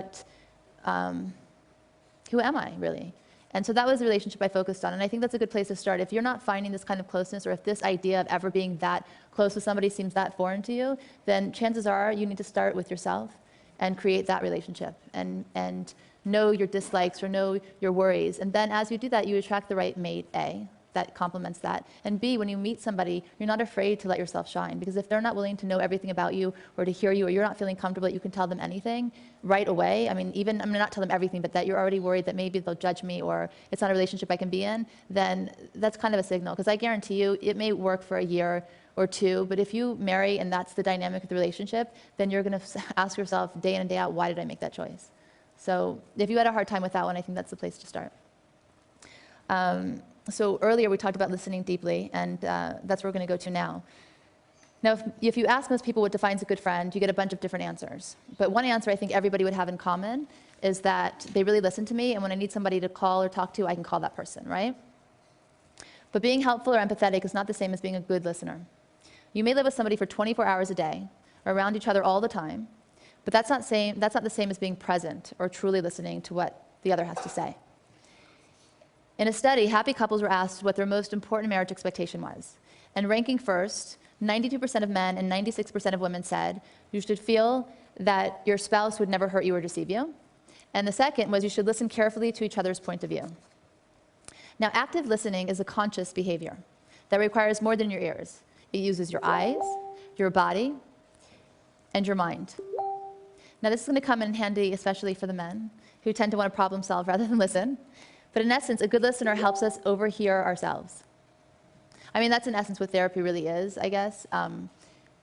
am I, really? And so that was the relationship I focused on, and I think that's a good place to start. If you're not finding this kind of closeness, or if this idea of ever being that close with somebody seems that foreign to you, then chances are you need to start with yourself and create that relationship, and know your dislikes or know your worries. And then as you do that, you attract the right mate, A, that complements that. And B, when you meet somebody, you're not afraid to let yourself shine, because if they're not willing to know everything about you or to hear you, or you're not feeling comfortable that you can tell them anything right away, I'm going to not tell them everything, but that you're already worried that maybe they'll judge me or it's not a relationship I can be in, then that's kind of a signal. Because I guarantee you, it may work for a year or two, but if you marry and that's the dynamic of the relationship, then you're going to ask yourself day in and day out, why did I make that choice? So if you had a hard time with that one, I think that's the place to start. So earlier we talked about listening deeply, and that's where we're going to go to now. Now, if you ask most people what defines a good friend, you get a bunch of different answers. But one answer I think everybody would have in common is that they really listen to me, and when I need somebody to call or talk to, I can call that person, right? But being helpful or empathetic is not the same as being a good listener. You may live with somebody for 24 hours a day, or around each other all the time, but that's not the same as being present or truly listening to what the other has to say. In a study, happy couples were asked what their most important marriage expectation was. And ranking first, 92% of men and 96% of women said you should feel that your spouse would never hurt you or deceive you. And the second was you should listen carefully to each other's point of view. Now, active listening is a conscious behavior that requires more than your ears. It uses your eyes, your body, and your mind. Now, this is going to come in handy, especially for the men, who tend to want to problem solve rather than listen. But in essence, a good listener helps us overhear ourselves. I mean, that's in essence what therapy really is, I guess.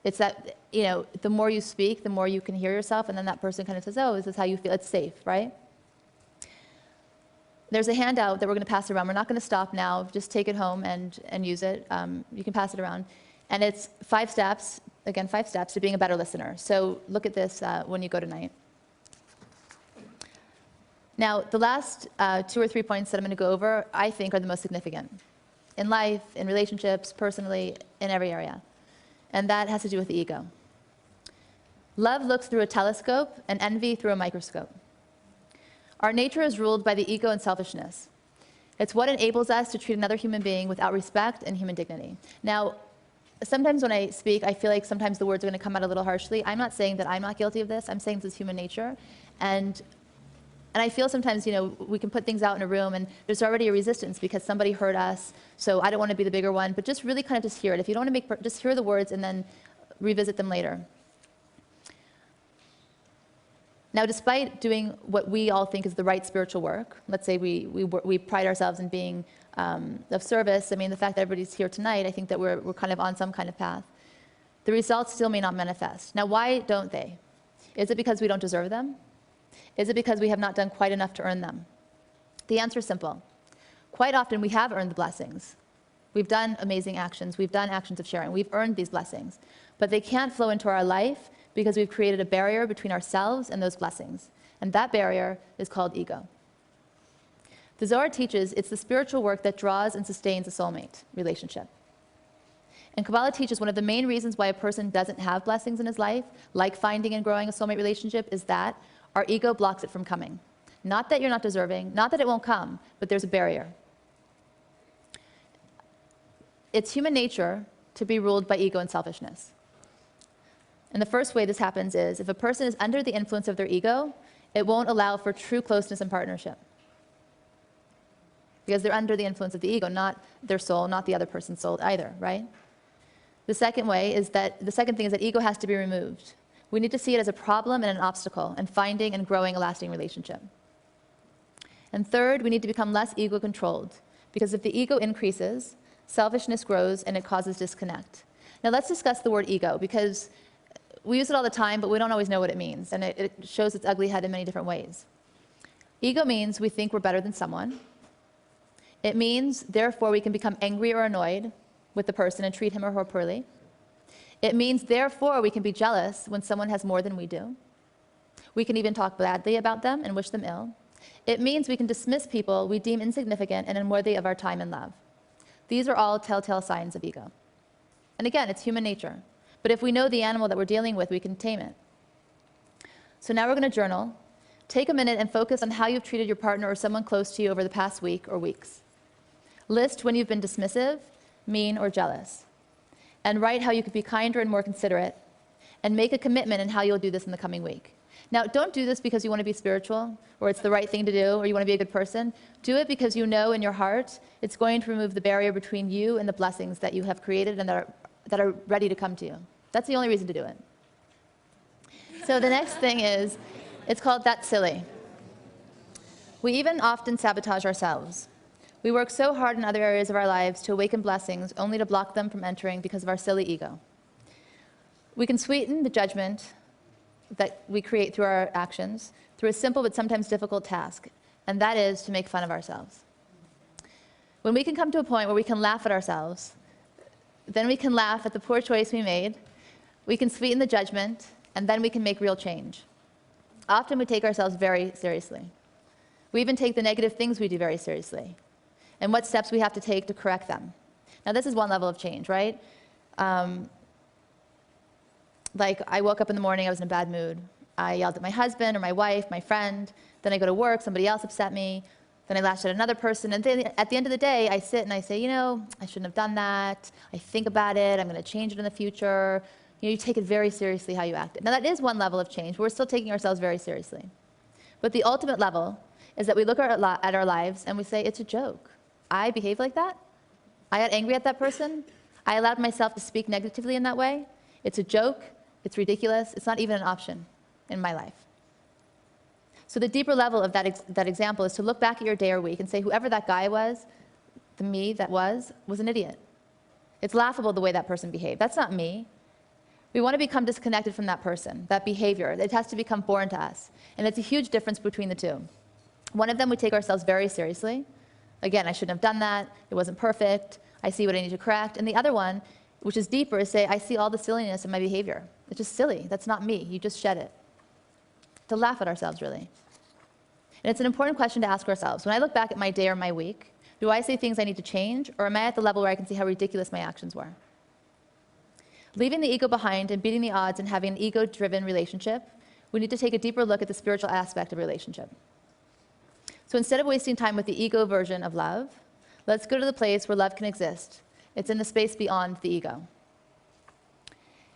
It's that, the more you speak, the more you can hear yourself, and then that person kind of says, oh, is this how you feel? It's safe, right? There's a handout that we're going to pass around. We're not going to stop now. Just take it home and use it. You can pass it around. And it's 5 steps, again, 5 steps to being a better listener. So look at this when you go tonight. Now, the last 2 or 3 points that I'm going to go over, I think, are the most significant in life, in relationships, personally, in every area. And that has to do with the ego. Love looks through a telescope and envy through a microscope. Our nature is ruled by the ego and selfishness. It's what enables us to treat another human being without respect and human dignity. Now, sometimes when I speak, I feel like sometimes the words are going to come out a little harshly. I'm not saying that I'm not guilty of this. I'm saying this is human nature. And I feel sometimes, we can put things out in a room and there's already a resistance because somebody hurt us, so I don't want to be the bigger one, but just really kind of just hear it. If you don't want to just hear the words and then revisit them later. Now, despite doing what we all think is the right spiritual work, let's say we pride ourselves in being of service. I mean, the fact that everybody's here tonight, I think that we're kind of on some kind of path. The results still may not manifest. Now, why don't they? Is it because we don't deserve them? Is it because we have not done quite enough to earn them? The answer is simple. Quite often we have earned the blessings, We've done amazing actions. We've done actions of sharing. We've earned these blessings. But they can't flow into our life because we've created a barrier between ourselves and those blessings. And that barrier is called ego. The Zohar teaches it's the spiritual work that draws and sustains a soulmate relationship. And Kabbalah teaches one of the main reasons why a person doesn't have blessings in his life, like finding and growing a soulmate relationship, is that our ego blocks it from coming. Not that you're not deserving, not that it won't come, but there's a barrier. It's human nature to be ruled by ego and selfishness. And the first way this happens is if a person is under the influence of their ego, it won't allow for true closeness and partnership. Because they're under the influence of the ego, not their soul, not the other person's soul either, right? The second thing is that ego has to be removed. We need to see it as a problem and an obstacle in finding and growing a lasting relationship. And third, we need to become less ego-controlled, because if the ego increases, selfishness grows and it causes disconnect. Now let's discuss the word ego, because we use it all the time, but we don't always know what it means, and it shows its ugly head in many different ways. Ego means we think we're better than someone. It means, therefore, we can become angry or annoyed with the person and treat him or her poorly. It means, therefore, we can be jealous when someone has more than we do. We can even talk badly about them and wish them ill. It means we can dismiss people we deem insignificant and unworthy of our time and love. These are all telltale signs of ego. And again, it's human nature. But if we know the animal that we're dealing with, we can tame it. So now we're going to journal. Take a minute and focus on how you've treated your partner or someone close to you over the past week or weeks. List when you've been dismissive, mean, or jealous. And write how you could be kinder and more considerate. And make a commitment in how you'll do this in the coming week. Now, don't do this because you want to be spiritual, or it's the right thing to do, or you want to be a good person. Do it because you know in your heart it's going to remove the barrier between you and the blessings that you have created and that are ready to come to you. That's the only reason to do it. So the next thing is, it's called That's Silly. We even often sabotage ourselves. We work so hard in other areas of our lives to awaken blessings only to block them from entering because of our silly ego. We can sweeten the judgment that we create through our actions through a simple but sometimes difficult task, and that is to make fun of ourselves. When we can come to a point where we can laugh at ourselves, then we can laugh at the poor choice we made, we can sweeten the judgment, and then we can make real change. Often we take ourselves very seriously. We even take the negative things we do very seriously, and what steps we have to take to correct them. Now this is one level of change, right? Like I woke up in the morning, I was in a bad mood. I yelled at my husband or my wife, my friend. Then I go to work, somebody else upset me. Then I lashed at another person. And then at the end of the day, I sit and I say, you know, I shouldn't have done that. I think about it. I'm going to change it in the future. You know, you take it very seriously how you acted. Now that is one level of change, but we're still taking ourselves very seriously. But the ultimate level is that we look at our lives and we say, it's a joke. I behaved like that. I got angry at that person. I allowed myself to speak negatively in that way. It's a joke. It's ridiculous. It's not even an option in my life. So the deeper level of that example is to look back at your day or week and say, whoever that guy was, the me that was an idiot. It's laughable the way that person behaved. That's not me. We want to become disconnected from that person, that behavior. It has to become foreign to us. And it's a huge difference between the two. One of them, we take ourselves very seriously. Again, I shouldn't have done that. It wasn't perfect. I see what I need to correct. And the other one, which is deeper, is say, I see all the silliness in my behavior. It's just silly. That's not me. You just shed it. To laugh at ourselves, really. And it's an important question to ask ourselves. When I look back at my day or my week, do I say things I need to change, or am I at the level where I can see how ridiculous my actions were? Leaving the ego behind and beating the odds and having an ego-driven relationship, we need to take a deeper look at the spiritual aspect of a relationship. So instead of wasting time with the ego version of love, let's go to the place where love can exist. It's in the space beyond the ego.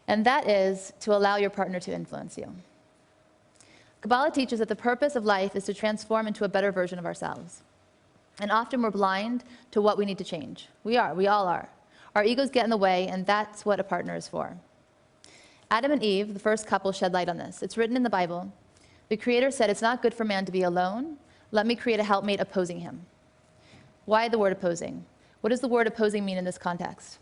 And that is to allow your partner to influence you. Kabbalah teaches that the purpose of life is to transform into a better version of ourselves. And often we're blind to what we need to change. We all are. Our egos get in the way, and that's what a partner is for. Adam and Eve, the first couple, shed light on this. It's written in the Bible. The Creator said, it's not good for man to be alone. Let me create a helpmate opposing him. Why the word opposing? What does the word opposing mean in this context?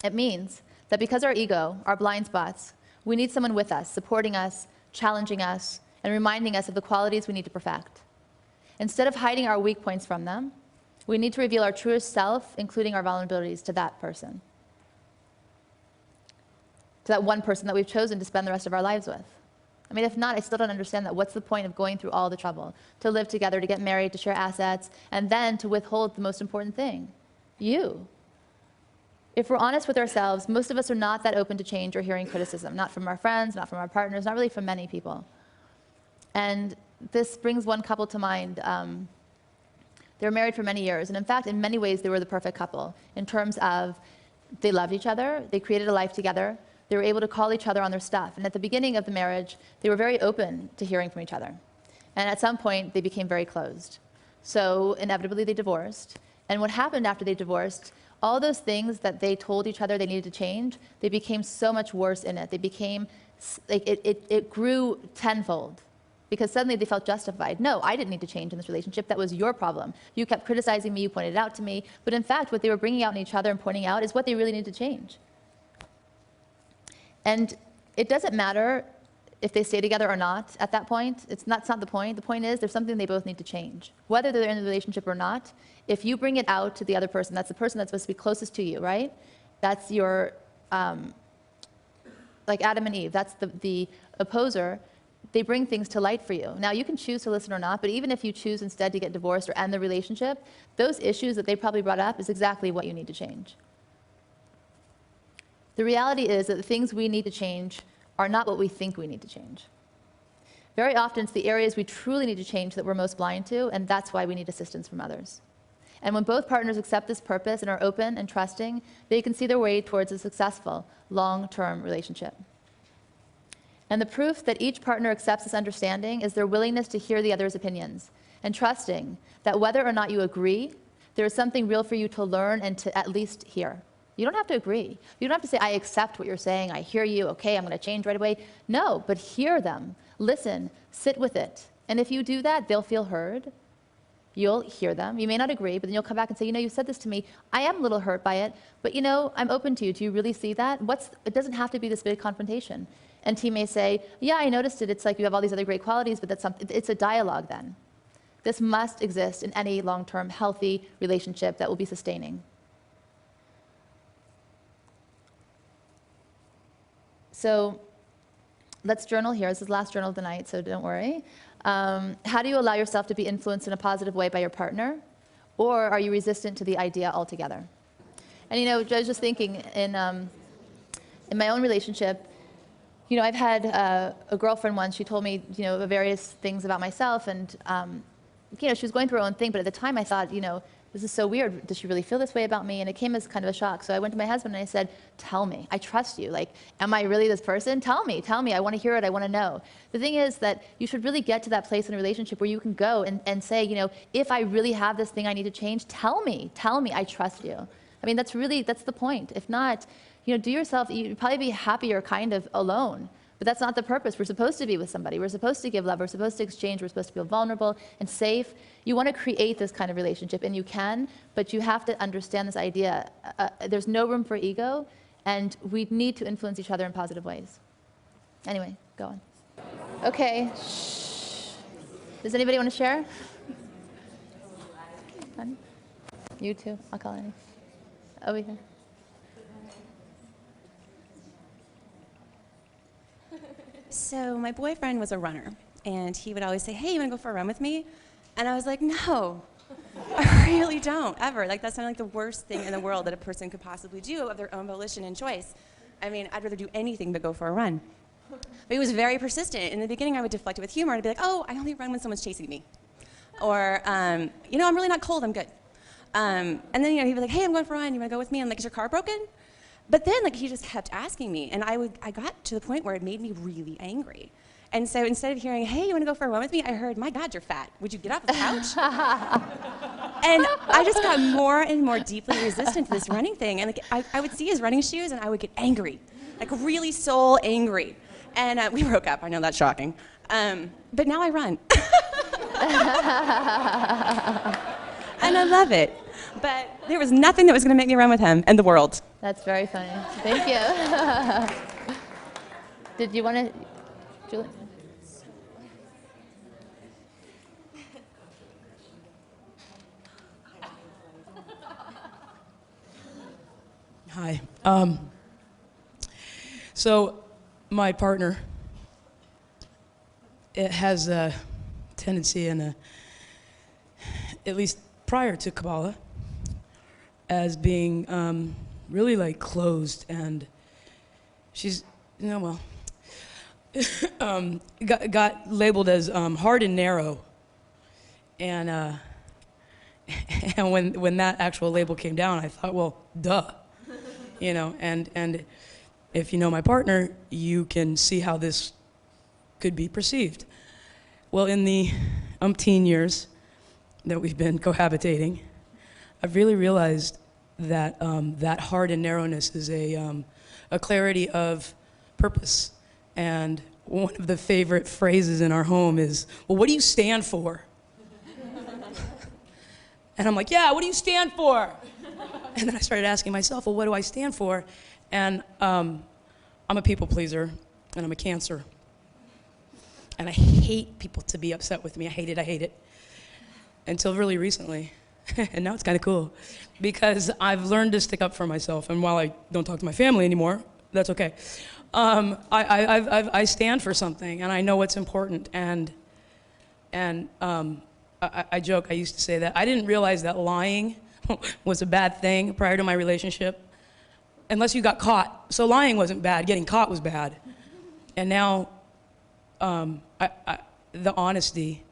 It means that because our ego, our blind spots, we need someone with us, supporting us, challenging us, and reminding us of the qualities we need to perfect. Instead of hiding our weak points from them, We need to reveal our truest self, including our vulnerabilities, to that person. To that one person that we've chosen to spend the rest of our lives with. I mean, if not, I still don't understand that. What's the point of going through all the trouble? To live together, to get married, to share assets, and then to withhold the most important thing, you. If we're honest with ourselves, most of us are not that open to change or hearing criticism, not from our friends, not from our partners, not really from many people. And this brings one couple to mind. They were married for many years, and in fact, in many ways, they were the perfect couple in terms of they loved each other, they created a life together, they were able to call each other on their stuff. And at the beginning of the marriage, they were very open to hearing from each other. And at some point, they became very closed. So inevitably, they divorced. And what happened after they divorced, all those things that they told each other they needed to change, they became so much worse in it. They became, like, it grew tenfold. Because suddenly they felt justified. No, I didn't need to change in this relationship. That was your problem. You kept criticizing me, you pointed it out to me. But in fact, what they were bringing out in each other and pointing out is what they really need to change. And it doesn't matter if they stay together or not at that point. That's not the point. The point is there's something they both need to change. Whether they're in the relationship or not, if you bring it out to the other person, that's the person that's supposed to be closest to you, right? That's your, like Adam and Eve, that's the opposer. They bring things to light for you. Now, you can choose to listen or not, but even if you choose instead to get divorced or end the relationship, those issues that they probably brought up is exactly what you need to change. The reality is that the things we need to change are not what we think we need to change. Very often, it's the areas we truly need to change that we're most blind to, and that's why we need assistance from others. And when both partners accept this purpose and are open and trusting, they can see their way towards a successful, long-term relationship. And the proof that each partner accepts this understanding is their willingness to hear the other's opinions and trusting that whether or not you agree, there is something real for you to learn and to at least hear. You don't have to agree. You don't have to say, I accept what you're saying, I hear you, okay, I'm going to change right away. No, but hear them, listen, sit with it. And if you do that, they'll feel heard. You'll hear them. You may not agree, but then you'll come back and say, you said this to me. I am a little hurt by it, but I'm open to you. Do you really see that? It doesn't have to be this big confrontation. And he may say, yeah, I noticed it. It's like you have all these other great qualities, but it's a dialogue then. This must exist in any long-term, healthy relationship that will be sustaining. So let's journal here. This is the last journal of the night, so don't worry. How do you allow yourself to be influenced in a positive way by your partner? Or are you resistant to the idea altogether? And I was just thinking, in my own relationship, I've had a girlfriend once, she told me, various things about myself, and, she was going through her own thing, but at the time I thought, this is so weird. Does she really feel this way about me? And it came as kind of a shock. So I went to my husband and I said, tell me. I trust you. Like, am I really this person? Tell me. I want to hear it. I want to know. The thing is that you should really get to that place in a relationship where you can go and say, if I really have this thing I need to change, tell me. I trust you. I mean, that's the point. If not, do yourself, you'd probably be happier kind of alone. But that's not the purpose. We're supposed to be with somebody. We're supposed to give love. We're supposed to exchange. We're supposed to feel vulnerable and safe. You want to create this kind of relationship, and you can, but you have to understand this idea. There's no room for ego, and we need to influence each other in positive ways. Anyway, go on. Okay. Shh. Does anybody want to share? You too. I'll call Annie. Over here. So my boyfriend was a runner, and he would always say, hey, you want to go for a run with me? And I was like, no, I really don't, ever. Like, that sounded like the worst thing in the world that a person could possibly do of their own volition and choice. I mean, I'd rather do anything but go for a run. But he was very persistent. In the beginning, I would deflect it with humor. I'd be like, oh, I only run when someone's chasing me. Or, I'm really not cold, I'm good. And then, he'd be like, hey, I'm going for a run, you want to go with me? I'm like, is your car broken? But then, he just kept asking me, and I got to the point where it made me really angry. And so instead of hearing, hey, you want to go for a run with me? I heard, my God, you're fat. Would you get off the couch? And I just got more and more deeply resistant to this running thing. And I would see his running shoes, and I would get angry, like really soul angry. And we broke up. I know that's shocking. But now I run. And I love it. But there was nothing that was going to make me run with him in the world. That's very funny. Thank you. Did you want to, Julie? Hi. So my partner, it has a tendency at least prior to Kabbalah, as being really like closed, and she's, got labeled as hard and narrow, and and when that actual label came down, I thought, well, duh, and if you know my partner, you can see how this could be perceived. Well, in the umpteen years that we've been cohabitating, I've really realized that that hard and narrowness is a clarity of purpose. And one of the favorite phrases in our home is, well, what do you stand for? And I'm like, yeah, what do you stand for? And then I started asking myself, well, what do I stand for? And I'm a people pleaser, and I'm a Cancer. And I hate people to be upset with me. I hate it. Until really recently. And now it's kind of cool. Because I've learned to stick up for myself. And while I don't talk to my family anymore, that's okay. I stand for something, and I know what's important. And I joke, I used to say that I didn't realize that lying was a bad thing prior to my relationship, unless you got caught. So lying wasn't bad, getting caught was bad. And now, the honesty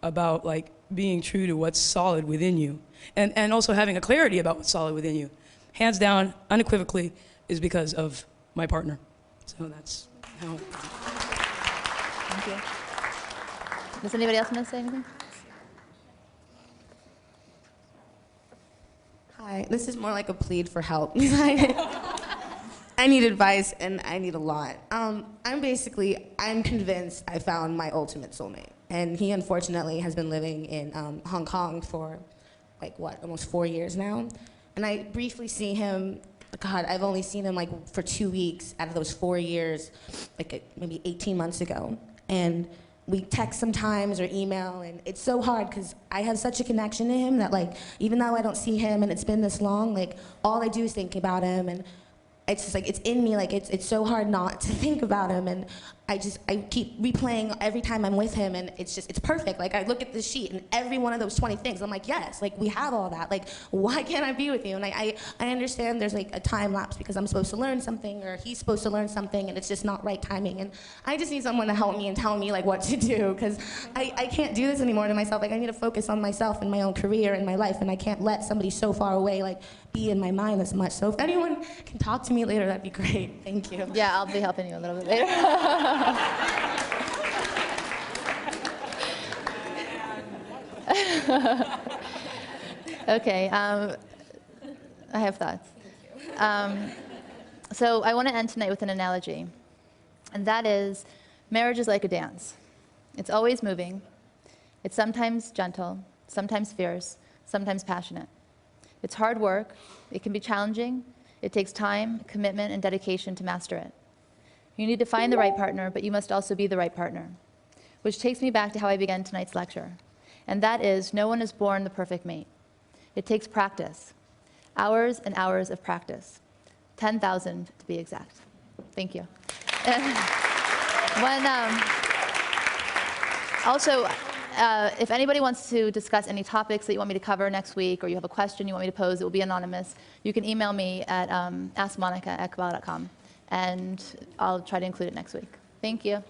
about like being true to what's solid within you, and also having a clarity about what's solid within you, hands down, unequivocally, is because of my partner. So that's how. Thank you. Does anybody else want to say anything? Hi, this is more like a plead for help. I need advice, and I need a lot. I'm convinced I found my ultimate soulmate. And he, unfortunately, has been living in Hong Kong for, almost 4 years now. And I briefly see him, God, I've only seen him, for 2 weeks out of those 4 years, maybe 18 months ago. And we text sometimes or email, and it's so hard because I have such a connection to him that, even though I don't see him and it's been this long, all I do is think about him, and it's just it's in me, it's so hard not to think about him, and I keep replaying every time I'm with him, and it's perfect. I look at this sheet, and every one of those 20 things, I'm like, yes, we have all that. Why can't I be with you? And I understand there's a time lapse because I'm supposed to learn something, or he's supposed to learn something, and it's just not right timing. And I just need someone to help me and tell me what to do, because I can't do this anymore to myself. I need to focus on myself and my own career and my life, and I can't let somebody so far away be in my mind as much. So if anyone can talk to me later, that'd be great. Thank you. Yeah, I'll be helping you a little bit later. Okay, I have thoughts. So I want to end tonight with an analogy, and that is, marriage is like a dance. It's always moving. It's sometimes gentle, sometimes fierce, sometimes passionate. It's hard work. It can be challenging. It takes time, commitment, and dedication to master it. You need to find the right partner, but you must also be the right partner. Which takes me back to how I began tonight's lecture. And that is, no one is born the perfect mate. It takes practice. Hours and hours of practice. 10,000 to be exact. Thank you. If anybody wants to discuss any topics that you want me to cover next week, or you have a question you want me to pose, it will be anonymous. You can email me at askmonica@kabbalah.com, and I'll try to include it next week. Thank you.